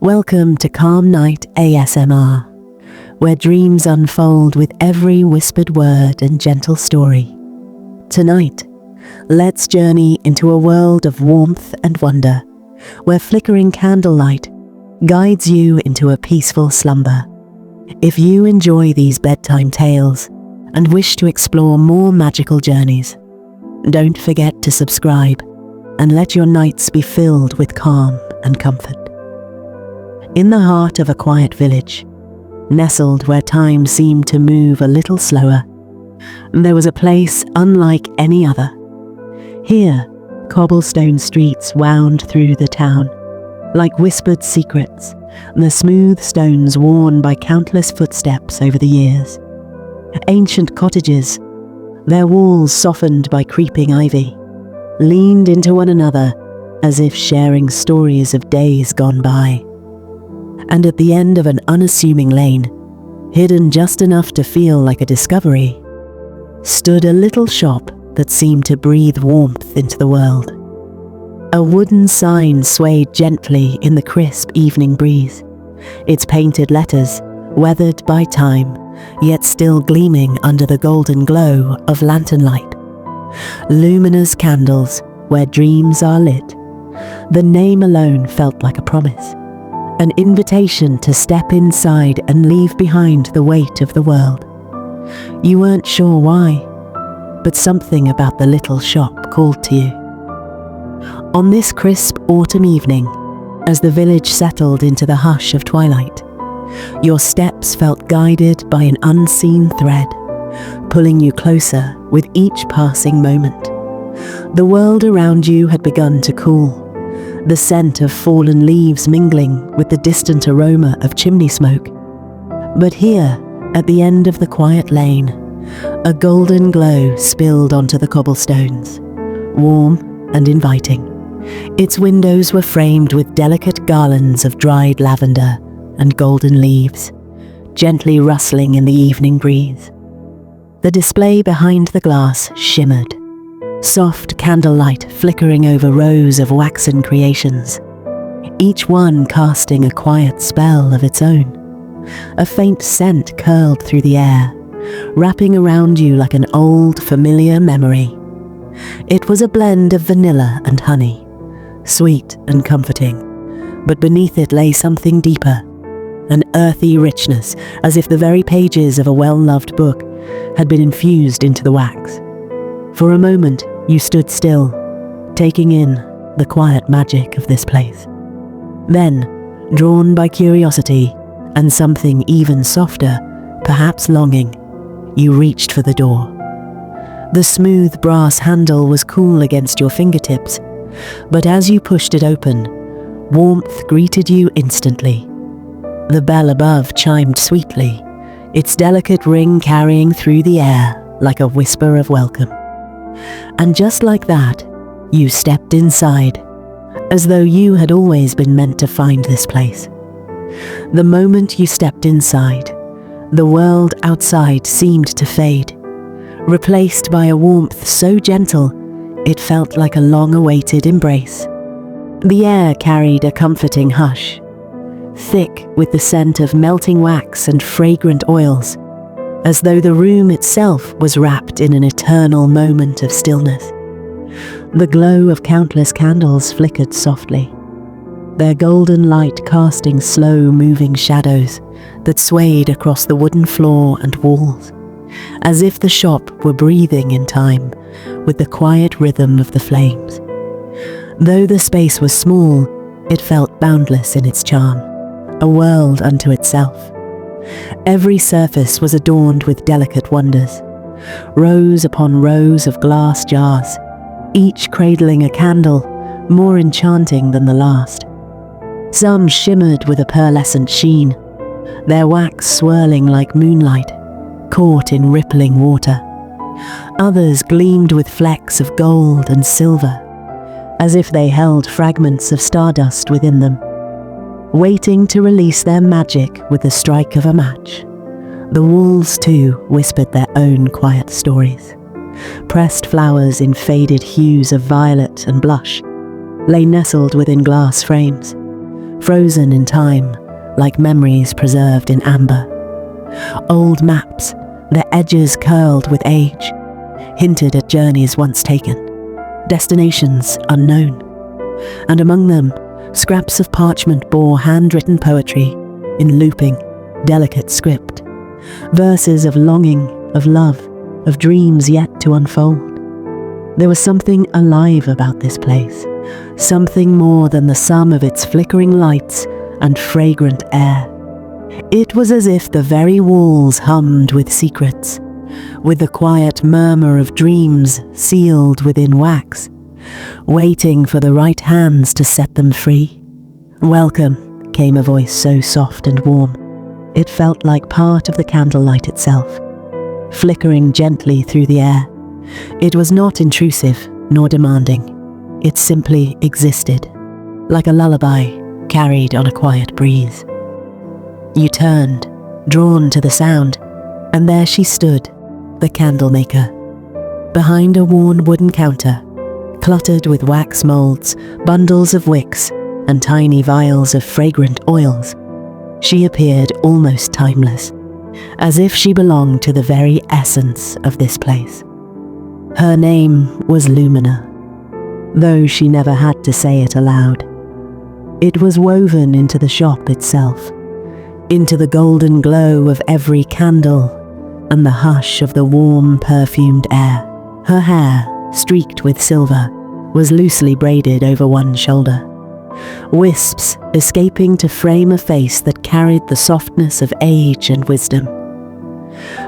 Welcome to Calm Night ASMR, where dreams unfold with every whispered word and gentle story. Tonight, let's journey into a world of warmth and wonder, where flickering candlelight guides you into a peaceful slumber. If you enjoy these bedtime tales and wish to explore more magical journeys, don't forget to subscribe and let your nights be filled with calm and comfort. In the heart of a quiet village, nestled where time seemed to move a little slower, there was a place unlike any other. Here, cobblestone streets wound through the town, like whispered secrets, the smooth stones worn by countless footsteps over the years. Ancient cottages, their walls softened by creeping ivy, leaned into one another as if sharing stories of days gone by. And at the end of an unassuming lane, hidden just enough to feel like a discovery, stood a little shop that seemed to breathe warmth into the world. A wooden sign swayed gently in the crisp evening breeze, its painted letters weathered by time, yet still gleaming under the golden glow of lantern light. Luminous candles where dreams are lit. The name alone felt like a promise, an invitation to step inside and leave behind the weight of the world. You weren't sure why, but something about the little shop called to you. On this crisp autumn evening, as the village settled into the hush of twilight, your steps felt guided by an unseen thread, pulling you closer with each passing moment. The world around you had begun to cool, the scent of fallen leaves mingling with the distant aroma of chimney smoke. But here, at the end of the quiet lane, a golden glow spilled onto the cobblestones, warm and inviting. Its windows were framed with delicate garlands of dried lavender and golden leaves, gently rustling in the evening breeze. The display behind the glass shimmered, soft candlelight flickering over rows of waxen creations, each one casting a quiet spell of its own. A faint scent curled through the air, wrapping around you like an old, familiar memory. It was a blend of vanilla and honey, sweet and comforting, but beneath it lay something deeper, an earthy richness, as if the very pages of a well-loved book had been infused into the wax. For a moment, you stood still, taking in the quiet magic of this place. Then, drawn by curiosity and something even softer, perhaps longing, you reached for the door. The smooth brass handle was cool against your fingertips, but as you pushed it open, warmth greeted you instantly. The bell above chimed sweetly, its delicate ring carrying through the air like a whisper of welcome. And just like that, you stepped inside, as though you had always been meant to find this place. The moment you stepped inside, the world outside seemed to fade, replaced by a warmth so gentle it felt like a long-awaited embrace. The air carried a comforting hush, thick with the scent of melting wax and fragrant oils, as though the room itself was wrapped in an eternal moment of stillness. The glow of countless candles flickered softly, their golden light casting slow-moving shadows that swayed across the wooden floor and walls, as if the shop were breathing in time with the quiet rhythm of the flames. Though the space was small, it felt boundless in its charm, a world unto itself. Every surface was adorned with delicate wonders, rows upon rows of glass jars, each cradling a candle more enchanting than the last. Some shimmered with a pearlescent sheen, their wax swirling like moonlight, caught in rippling water. Others gleamed with flecks of gold and silver, as if they held fragments of stardust within them, waiting to release their magic with the strike of a match. The walls, too, whispered their own quiet stories. Pressed flowers in faded hues of violet and blush lay nestled within glass frames, frozen in time like memories preserved in amber. Old maps, their edges curled with age, hinted at journeys once taken, destinations unknown, and among them, scraps of parchment bore handwritten poetry in looping, delicate script, verses of longing, of love, of dreams yet to unfold. There was something alive about this place, something more than the sum of its flickering lights and fragrant air. It was as if the very walls hummed with secrets, with the quiet murmur of dreams sealed within wax, waiting for the right hands to set them free. "Welcome," came a voice so soft and warm. It felt like part of the candlelight itself, flickering gently through the air. It was not intrusive nor demanding. It simply existed, like a lullaby carried on a quiet breeze. You turned, drawn to the sound, and there she stood, the candlemaker. Behind a worn wooden counter, cluttered with wax molds, bundles of wicks, and tiny vials of fragrant oils, she appeared almost timeless, as if she belonged to the very essence of this place. Her name was Lumina, though she never had to say it aloud. It was woven into the shop itself, into the golden glow of every candle and the hush of the warm, perfumed air. Her hair, streaked with silver, was loosely braided over one shoulder, wisps escaping to frame a face that carried the softness of age and wisdom.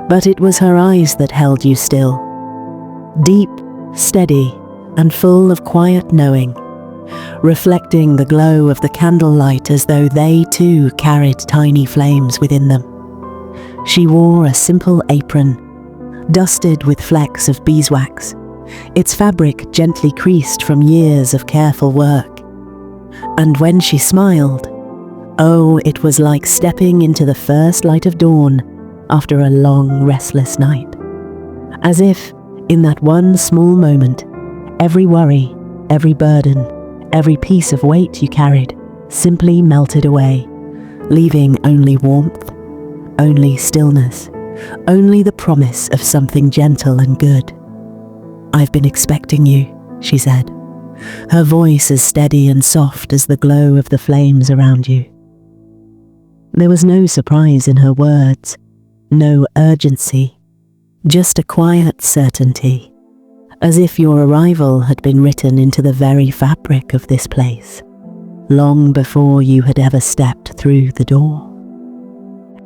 But it was her eyes that held you still, deep, steady, and full of quiet knowing, reflecting the glow of the candlelight as though they too carried tiny flames within them. She wore a simple apron, dusted with flecks of beeswax, its fabric gently creased from years of careful work. And when she smiled, oh, it was like stepping into the first light of dawn after a long, restless night. As if, in that one small moment, every worry, every burden, every piece of weight you carried simply melted away, leaving only warmth, only stillness, only the promise of something gentle and good. "I've been expecting you," she said, her voice as steady and soft as the glow of the flames around you. There was no surprise in her words, no urgency, just a quiet certainty, as if your arrival had been written into the very fabric of this place, long before you had ever stepped through the door.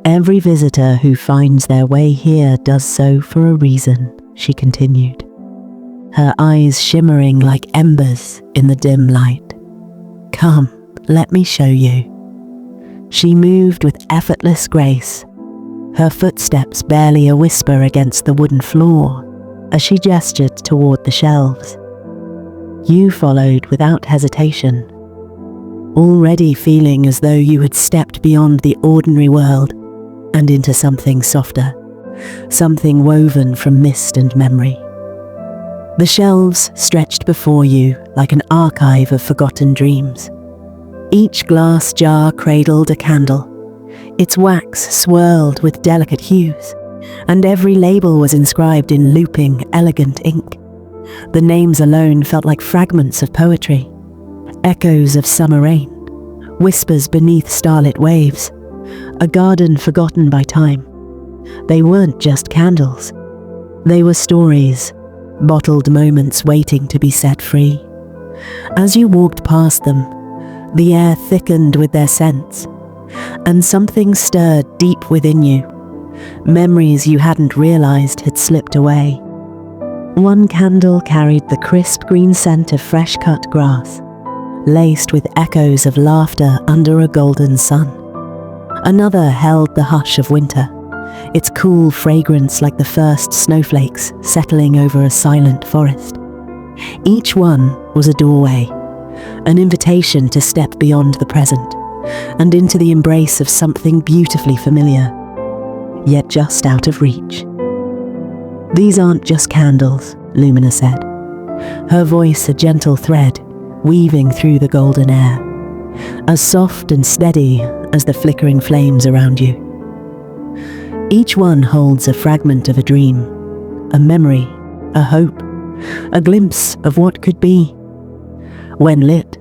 "Every visitor who finds their way here does so for a reason," she continued, her eyes shimmering like embers in the dim light. "Come, let me show you." She moved with effortless grace, her footsteps barely a whisper against the wooden floor as she gestured toward the shelves. You followed without hesitation, already feeling as though you had stepped beyond the ordinary world and into something softer, something woven from mist and memory. The shelves stretched before you like an archive of forgotten dreams. Each glass jar cradled a candle, its wax swirled with delicate hues, and every label was inscribed in looping, elegant ink. The names alone felt like fragments of poetry, echoes of summer rain, whispers beneath starlit waves, a garden forgotten by time. They weren't just candles. They were stories, bottled moments waiting to be set free. As you walked past them, the air thickened with their scents, and something stirred deep within you, memories you hadn't realized had slipped away. One candle carried the crisp green scent of fresh-cut grass, laced with echoes of laughter under a golden sun. Another held the hush of winter, its cool fragrance like the first snowflakes settling over a silent forest. Each one was a doorway, an invitation to step beyond the present and into the embrace of something beautifully familiar, yet just out of reach. "These aren't just candles," Lumina said, her voice a gentle thread weaving through the golden air. as soft and steady as the flickering flames around you. Each one holds a fragment of a dream, a memory, a hope, a glimpse of what could be. When lit,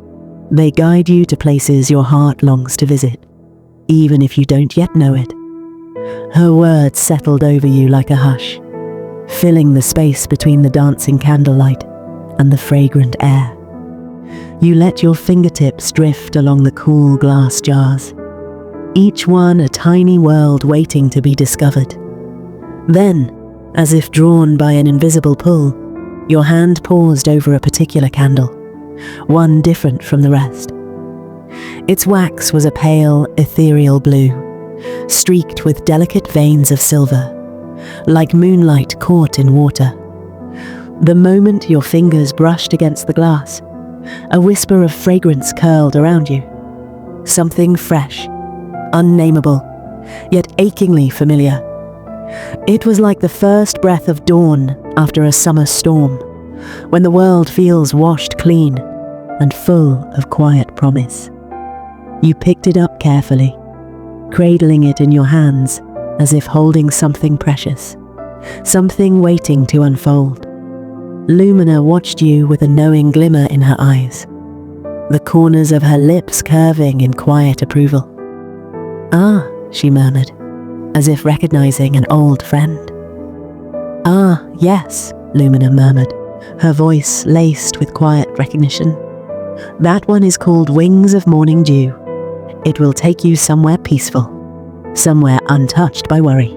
they guide you to places your heart longs to visit, even if you don't yet know it. Her words settled over you like a hush, filling the space between the dancing candlelight and the fragrant air. You let your fingertips drift along the cool glass jars, each one a tiny world waiting to be discovered. Then, as if drawn by an invisible pull, your hand paused over a particular candle, one different from the rest. Its wax was a pale, ethereal blue, streaked with delicate veins of silver, like moonlight caught in water. The moment your fingers brushed against the glass, a whisper of fragrance curled around you. Something fresh, unnameable, yet achingly familiar. It was like the first breath of dawn after a summer storm, when the world feels washed clean and full of quiet promise. You picked it up carefully, cradling it in your hands as if holding something precious, something waiting to unfold. Lumina watched you with a knowing glimmer in her eyes, the corners of her lips curving in quiet approval. "Ah," she murmured, as if recognizing an old friend. "Ah, yes," Lumina murmured, her voice laced with quiet recognition. "That one is called Wings of Morning Dew. It will take you somewhere peaceful, somewhere untouched by worry."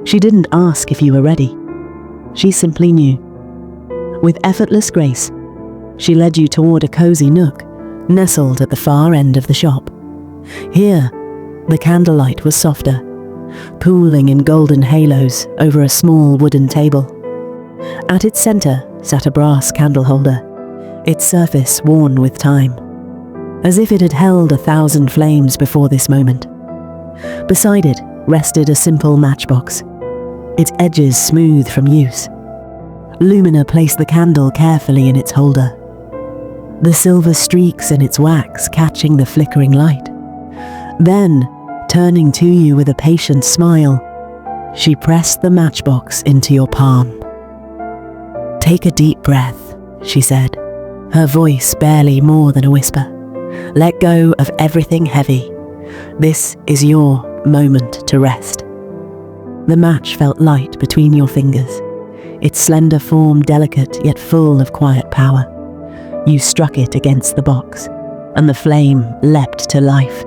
She didn't ask if you were ready. She simply knew. With effortless grace, she led you toward a cozy nook, nestled at the far end of the shop. Here, the candlelight was softer, pooling in golden halos over a small wooden table. At its center sat a brass candle holder, its surface worn with time, as if it had held 1,000 flames before this moment. Beside it rested a simple matchbox, its edges smooth from use. Lumina placed the candle carefully in its holder, the silver streaks in its wax catching the flickering light. Then, turning to you with a patient smile, she pressed the matchbox into your palm. "Take a deep breath," she said, her voice barely more than a whisper. "Let go of everything heavy. This is your moment to rest." The match felt light between your fingers, its slender form delicate yet full of quiet power. You struck it against the box, and the flame leapt to life,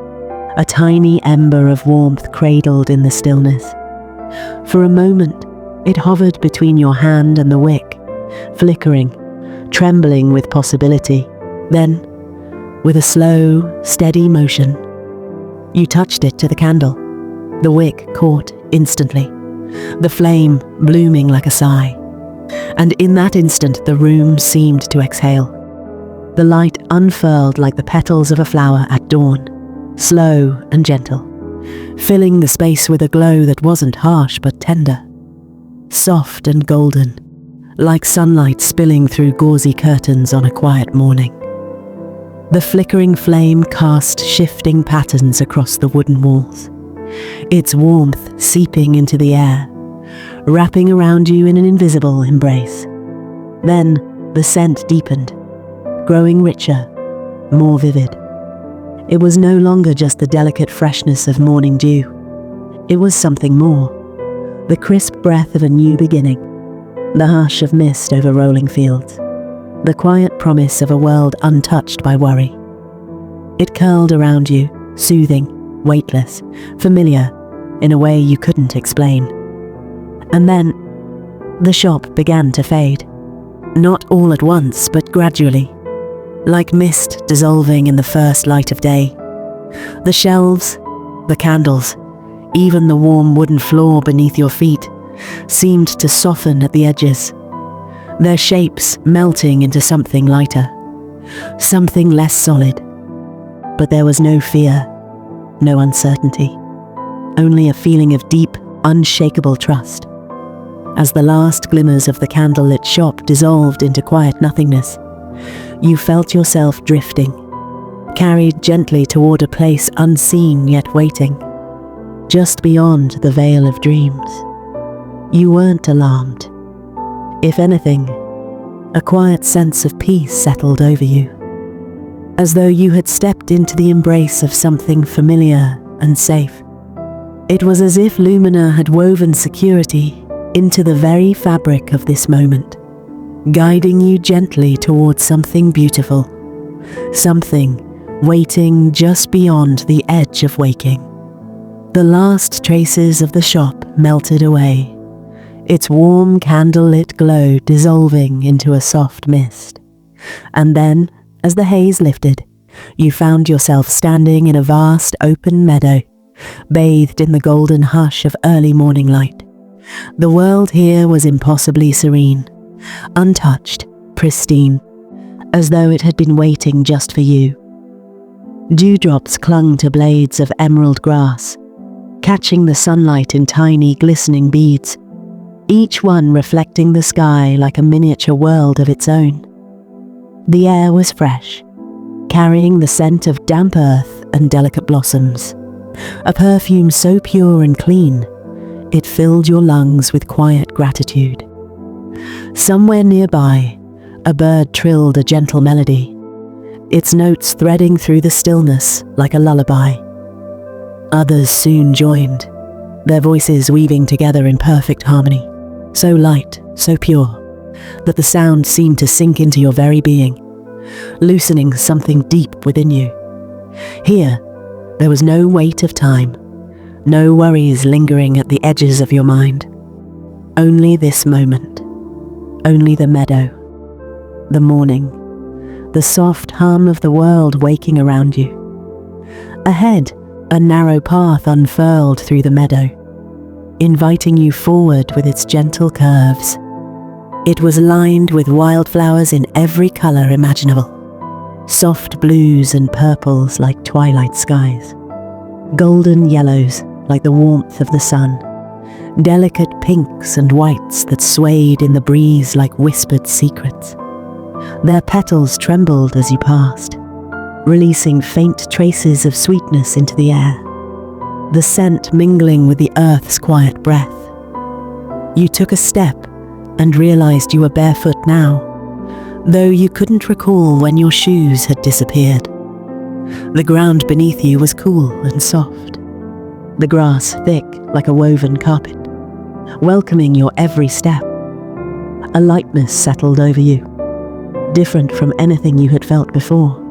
a tiny ember of warmth cradled in the stillness. For a moment, it hovered between your hand and the wick, flickering, trembling with possibility. Then, with a slow, steady motion, you touched it to the candle. The wick caught instantly, the flame blooming like a sigh. And in that instant, the room seemed to exhale. The light unfurled like the petals of a flower at dawn, slow and gentle, filling the space with a glow that wasn't harsh but tender, soft and golden, like sunlight spilling through gauzy curtains on a quiet morning. The flickering flame cast shifting patterns across the wooden walls, its warmth seeping into the air, wrapping around you in an invisible embrace. Then the scent deepened, growing richer, more vivid. It was no longer just the delicate freshness of morning dew. It was something more, the crisp breath of a new beginning, the hush of mist over rolling fields, the quiet promise of a world untouched by worry. It curled around you, soothing, weightless, familiar, in a way you couldn't explain. And then, the shop began to fade. Not all at once, but gradually, like mist dissolving in the first light of day. The shelves, the candles, even the warm wooden floor beneath your feet seemed to soften at the edges, their shapes melting into something lighter, something less solid. But there was no fear, no uncertainty, only a feeling of deep, unshakable trust. As the last glimmers of the candlelit shop dissolved into quiet nothingness, you felt yourself drifting, carried gently toward a place unseen yet waiting, just beyond the veil of dreams. You weren't alarmed. If anything, a quiet sense of peace settled over you, as though you had stepped into the embrace of something familiar and safe. It was as if Lumina had woven security into the very fabric of this moment, guiding you gently towards something beautiful, something waiting just beyond the edge of waking. The last traces of the shop melted away, its warm candlelit glow dissolving into a soft mist. And then, as the haze lifted, you found yourself standing in a vast open meadow, bathed in the golden hush of early morning light. The world here was impossibly serene, untouched, pristine, as though it had been waiting just for you. Dewdrops clung to blades of emerald grass, catching the sunlight in tiny glistening beads, each one reflecting the sky like a miniature world of its own. The air was fresh, carrying the scent of damp earth and delicate blossoms, a perfume so pure and clean, it filled your lungs with quiet gratitude. Somewhere nearby, a bird trilled a gentle melody, its notes threading through the stillness like a lullaby. Others soon joined, their voices weaving together in perfect harmony, so light, so pure, that the sound seemed to sink into your very being, loosening something deep within you. Here, there was no weight of time, no worries lingering at the edges of your mind. Only this moment, only the meadow, the morning, the soft hum of the world waking around you. Ahead, a narrow path unfurled through the meadow, inviting you forward with its gentle curves. It was lined with wildflowers in every color imaginable, soft blues and purples like twilight skies, golden yellows like the warmth of the sun, delicate pinks and whites that swayed in the breeze like whispered secrets. Their petals trembled as you passed, releasing faint traces of sweetness into the air, the scent mingling with the earth's quiet breath. You took a step and realized you were barefoot now, though you couldn't recall when your shoes had disappeared. The ground beneath you was cool and soft, the grass thick like a woven carpet, welcoming your every step. A lightness settled over you, different from anything you had felt before.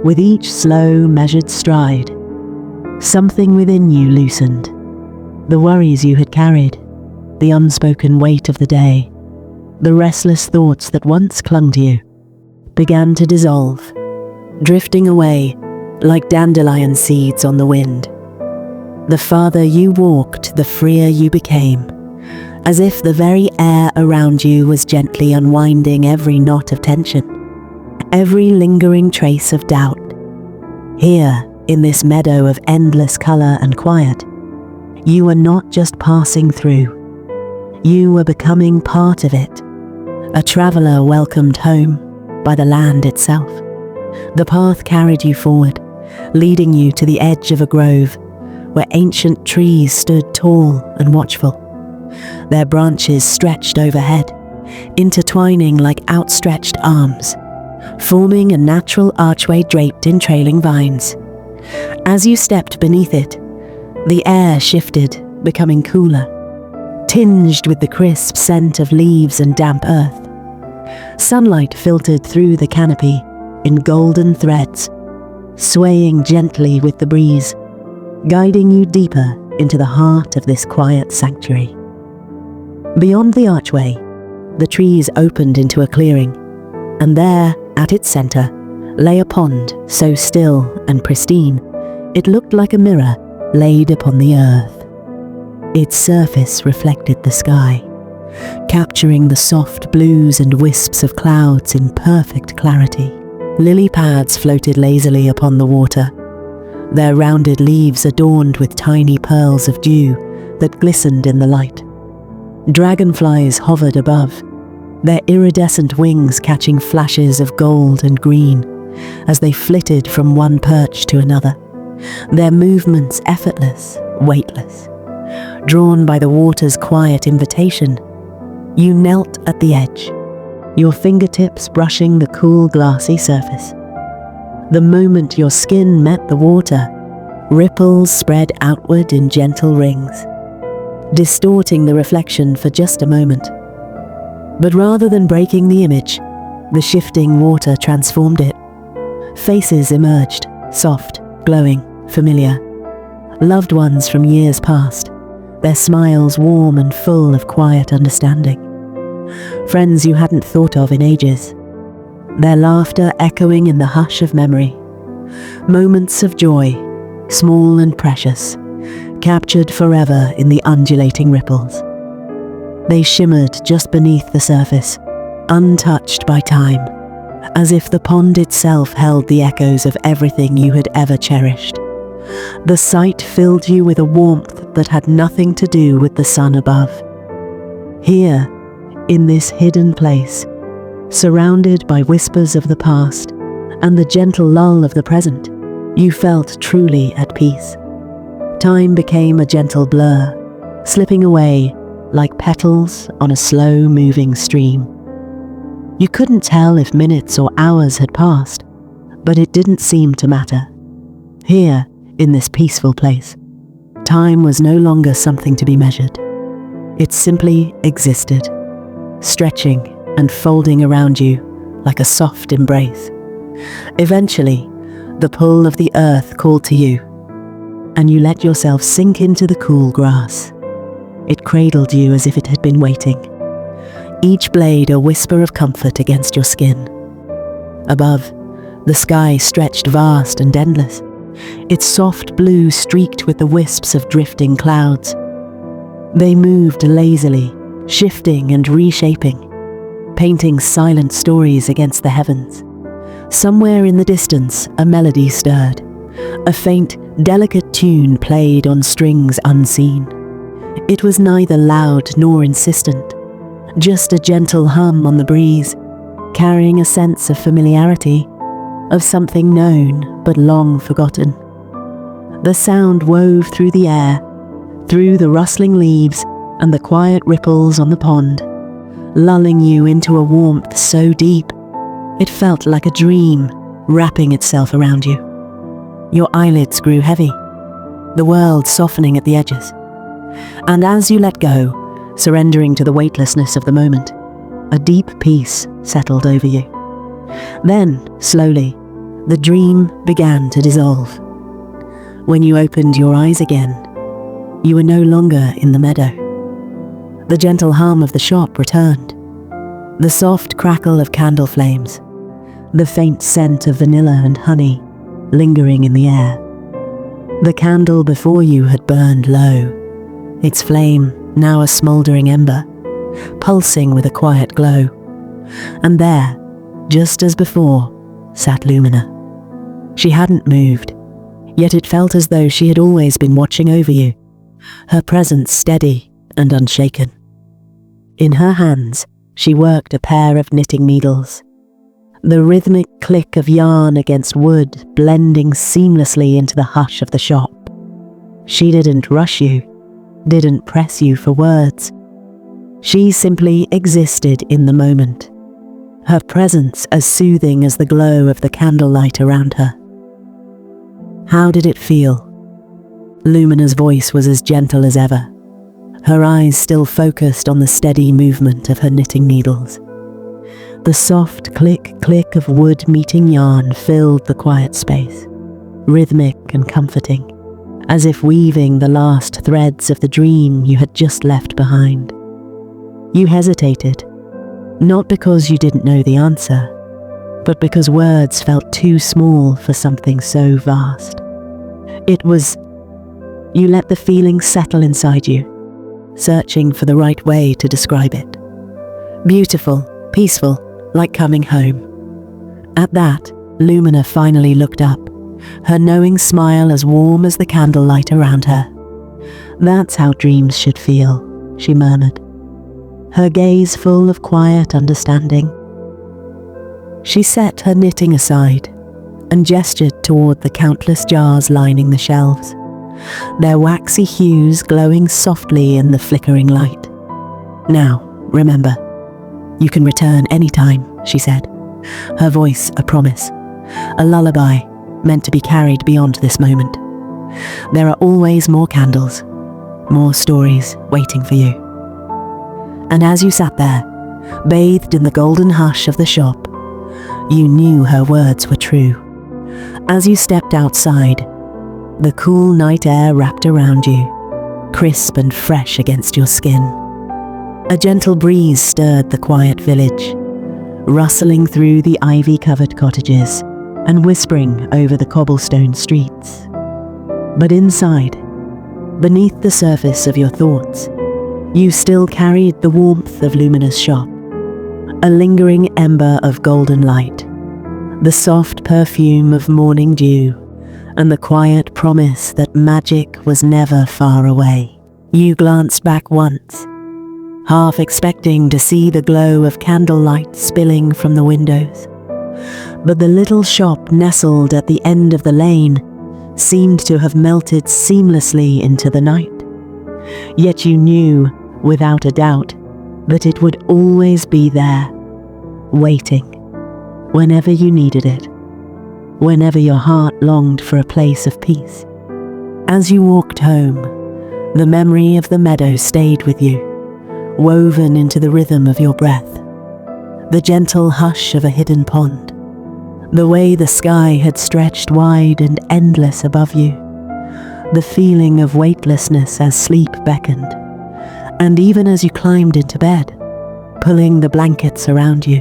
With each slow, measured stride, something within you loosened. The worries you had carried, the unspoken weight of the day, the restless thoughts that once clung to you, began to dissolve, drifting away like dandelion seeds on the wind. The farther you walked, the freer you became, as if the very air around you was gently unwinding every knot of tension, every lingering trace of doubt. Here, in this meadow of endless color and quiet, you were not just passing through. You were becoming part of it, a traveler welcomed home by the land itself. The path carried you forward, leading you to the edge of a grove where ancient trees stood tall and watchful, their branches stretched overhead, intertwining like outstretched arms, forming a natural archway draped in trailing vines. As you stepped beneath it, the air shifted, becoming cooler, tinged with the crisp scent of leaves and damp earth. Sunlight filtered through the canopy in golden threads, swaying gently with the breeze, guiding you deeper into the heart of this quiet sanctuary. Beyond the archway, the trees opened into a clearing, and there, at its center, lay a pond so still and pristine, it looked like a mirror laid upon the earth. Its surface reflected the sky, capturing the soft blues and wisps of clouds in perfect clarity. Lily pads floated lazily upon the water, their rounded leaves adorned with tiny pearls of dew that glistened in the light. Dragonflies hovered above, their iridescent wings catching flashes of gold and green, as they flitted from one perch to another, their movements effortless, weightless. Drawn by the water's quiet invitation, you knelt at the edge, your fingertips brushing the cool, glassy surface. The moment your skin met the water, ripples spread outward in gentle rings, distorting the reflection for just a moment. But rather than breaking the image, the shifting water transformed it. Faces emerged, soft, glowing, familiar. Loved ones from years past, their smiles warm and full of quiet understanding. Friends you hadn't thought of in ages, their laughter echoing in the hush of memory. Moments of joy, small and precious, captured forever in the undulating ripples. They shimmered just beneath the surface, untouched by time, as if the pond itself held the echoes of everything you had ever cherished. The sight filled you with a warmth that had nothing to do with the sun above. Here, in this hidden place, surrounded by whispers of the past and the gentle lull of the present, you felt truly at peace. Time became a gentle blur, slipping away like petals on a slow-moving stream. You couldn't tell if minutes or hours had passed, but it didn't seem to matter. Here, in this peaceful place, time was no longer something to be measured. It simply existed, stretching and folding around you like a soft embrace. Eventually, the pull of the earth called to you, and you let yourself sink into the cool grass. It cradled you as if it had been waiting, each blade a whisper of comfort against your skin. Above, the sky stretched vast and endless, its soft blue streaked with the wisps of drifting clouds. They moved lazily, shifting and reshaping, painting silent stories against the heavens. Somewhere in the distance, a melody stirred. A faint, delicate tune played on strings unseen. It was neither loud nor insistent, just a gentle hum on the breeze, carrying a sense of familiarity, of something known but long forgotten. The sound wove through the air, through the rustling leaves and the quiet ripples on the pond, lulling you into a warmth so deep it felt like a dream wrapping itself around you. Your eyelids grew heavy, the world softening at the edges. And as you let go, surrendering to the weightlessness of the moment, a deep peace settled over you. Then, slowly, the dream began to dissolve. When you opened your eyes again, you were no longer in the meadow. The gentle hum of the shop returned, the soft crackle of candle flames, the faint scent of vanilla and honey lingering in the air. The candle before you had burned low, its flame now a smouldering ember, pulsing with a quiet glow. And there, just as before, sat Lumina. She hadn't moved, yet it felt as though she had always been watching over you, her presence steady and unshaken. In her hands, she worked a pair of knitting needles, the rhythmic click of yarn against wood blending seamlessly into the hush of the shop. She didn't rush you, didn't press you for words. She simply existed in the moment, her presence as soothing as the glow of the candlelight around her. How did it feel? Lumina's voice was as gentle as ever, her eyes still focused on the steady movement of her knitting needles. The soft click of wood meeting yarn filled the quiet space, rhythmic and comforting, as if weaving the last threads of the dream you had just left behind. You hesitated, not because you didn't know the answer, but because words felt too small for something so vast. You let the feeling settle inside you, searching for the right way to describe it. Beautiful, peaceful, like coming home. At that, Lumina finally looked up, her knowing smile as warm as the candlelight around her. "That's how dreams should feel," she murmured, her gaze full of quiet understanding. She set her knitting aside, and gestured toward the countless jars lining the shelves, their waxy hues glowing softly in the flickering light. "Now, remember, you can return anytime," she said, her voice a promise, a lullaby meant to be carried beyond this moment. "There are always more candles, more stories waiting for you." And as you sat there, bathed in the golden hush of the shop, you knew her words were true. As you stepped outside, the cool night air wrapped around you, crisp and fresh against your skin. A gentle breeze stirred the quiet village, rustling through the ivy-covered cottages and whispering over the cobblestone streets. But inside, beneath the surface of your thoughts, you still carried the warmth of Lumina's shop, a lingering ember of golden light, the soft perfume of morning dew, and the quiet promise that magic was never far away. You glanced back once, half expecting to see the glow of candlelight spilling from the windows. But the little shop nestled at the end of the lane seemed to have melted seamlessly into the night. Yet you knew, without a doubt, that it would always be there, waiting, whenever you needed it, whenever your heart longed for a place of peace. As you walked home, the memory of the meadow stayed with you, woven into the rhythm of your breath, the gentle hush of a hidden pond, the way the sky had stretched wide and endless above you, the feeling of weightlessness as sleep beckoned, and even as you climbed into bed, pulling the blankets around you,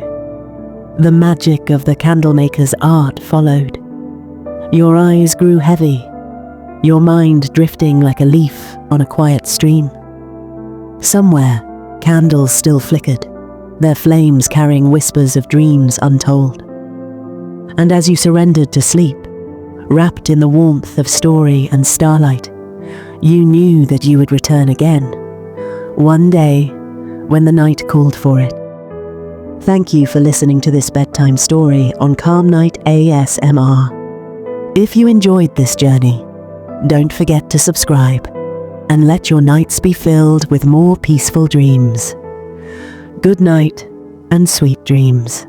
the magic of the candlemaker's art followed. Your eyes grew heavy, your mind drifting like a leaf on a quiet stream. Somewhere, candles still flickered, their flames carrying whispers of dreams untold. And as you surrendered to sleep, wrapped in the warmth of story and starlight, you knew that you would return again, one day when the night called for it. Thank you for listening to this bedtime story on Calm Night ASMR. If you enjoyed this journey, don't forget to subscribe and let your nights be filled with more peaceful dreams. Good night and sweet dreams.